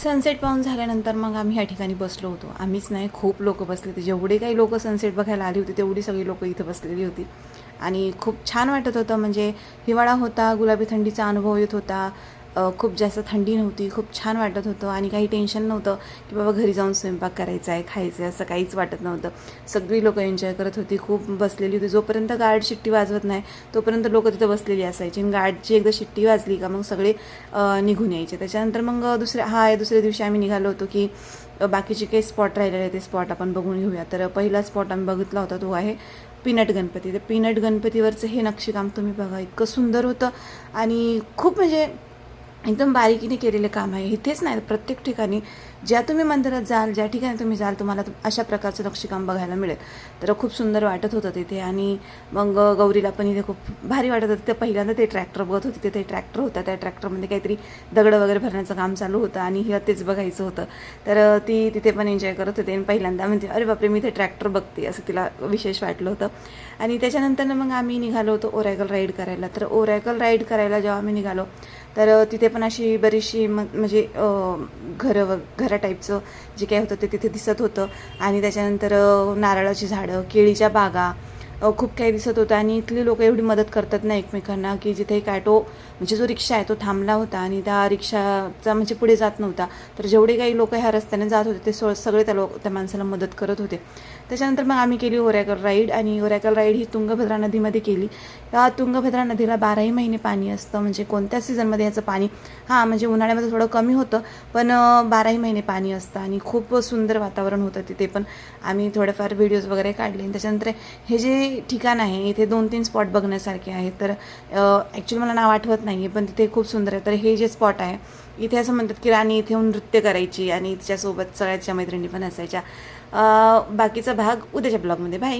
Sunset पाहून झाल्यानंतर मग आम्ही ह्या ठिकाणी बसलो होतो. आम्हीच नाही, खूप लोकं बसले होते. जेवढे काही लोकं सनसेट बघायला आली होती तेवढी सगळी लोकं इथं बसलेली होती आणि खूप छान वाटत होतं. म्हणजे हिवाळा होता, गुलाबी थंडीचा अनुभव येत होता. खूप जास्त थंडी नव्हती, खूप छान वाटत होतं आणि काही टेन्शन नव्हतं की बाबा घरी जाऊन स्वयंपाक करायचा आहे, खायचं आहे, असं काहीच वाटत नव्हतं. सगळी लोकं एन्जॉय करत होती, खूप बसलेली होती. जोपर्यंत गार्ड शिट्टी वाजवत नाही तोपर्यंत लोकं तिथं बसलेली असायची आणि गार्डची एकदा शिट्टी वाजली का मग सगळे निघून यायचे. त्याच्यानंतर मग दुसऱ्या दिवशी आम्ही निघालो होतो की बाकीचे काही स्पॉट राहिलेले ते स्पॉट आपण बघून घेऊया. तर पहिला स्पॉट आम्ही बघितला होता तो आहे पीनट गणपती. तर पीनट गणपतीवरचं हे नक्षीकाम तुम्ही बघा, इतकं सुंदर होतं आणि खूप म्हणजे एकदम बारीकीने केलेलं काम आहे. इथेच नाही, प्रत्येक ठिकाणी ज्या तुम्ही मंदिरात जाल, ज्या ठिकाणी तुम्ही जाल, तुम्हाला अशा प्रकारचं नक्षीकाम बघायला मिळेल. तर खूप सुंदर वाटत होतं तिथे. आणि मग गौरीला पण इथे खूप भारी वाटत होतं. ते पहिल्यांदा ते ट्रॅक्टर बघत होते. तिथे ट्रॅक्टर होता, त्या ट्रॅक्टरमध्ये काहीतरी दगडं वगैरे भरण्याचं काम चालू होतं आणि हिला तेच बघायचं होतं. तर ती तिथे पण एन्जॉय करत होते आणि पहिल्यांदा म्हणजे अरे बापरे, मी ते ट्रॅक्टर बघते असं तिला विशेष वाटलं होतं. आणि त्याच्यानंतर मग आम्ही निघालो होतो ओरॅकल राईड करायला. तर ओरॅकल राईड करायला जेव्हा आम्ही निघालो तर तिथे पण अशी बरीचशी म्हणजे घरा टाईपचं जे काय होतं ते तिथे दिसत होतं. आणि त्याच्यानंतर नारळाची झाडं, केळीच्या बागा, खूप काही दिसत होतं. आणि इथली लोकं एवढी मदत करतात ना एकमेकांना की जिथे एक ॲटो म्हणजे जो रिक्षा आहे तो थांबला होता आणि त्या रिक्षाचा म्हणजे पुढे जात नव्हता. तर जेवढे काही लोक ह्या रस्त्याने जात होते ते सगळे त्या माणसाला मदत करत होते. त्याच्यानंतर मग आम्ही केली ओरॅकल राईड. आणि ओरॅकल राईड ही तुंगभद्रा नदीमध्ये केली. या तुंगभद्रा नदीला 12ही महिने पाणी असतं. म्हणजे कोणत्याच सीझनमध्ये याचं पाणी म्हणजे उन्हाळ्यामध्ये थोडं कमी होतं, पण 12ही महिने पाणी असतं आणि खूप सुंदर वातावरण होतं तिथे. पण आम्ही थोडेफार व्हिडिओज वगैरे काढले. त्याच्यानंतर हे जे ठिकाण आहे इथे 2-3 स्पॉट बघण्यासारखे आहेत. तर ॲक्च्युली मला नाव आठवत नाही आहे, पण तिथे खूप सुंदर आहे. तर हे जे स्पॉट आहे इथे असं म्हणतात की राणी इथे येऊन नृत्य करायची आणि तिच्यासोबत सगळ्याच्या मैत्रिणी पण असायच्या. बाकीचा भाग उद्याच्या ब्लॉगमध्ये. बाय.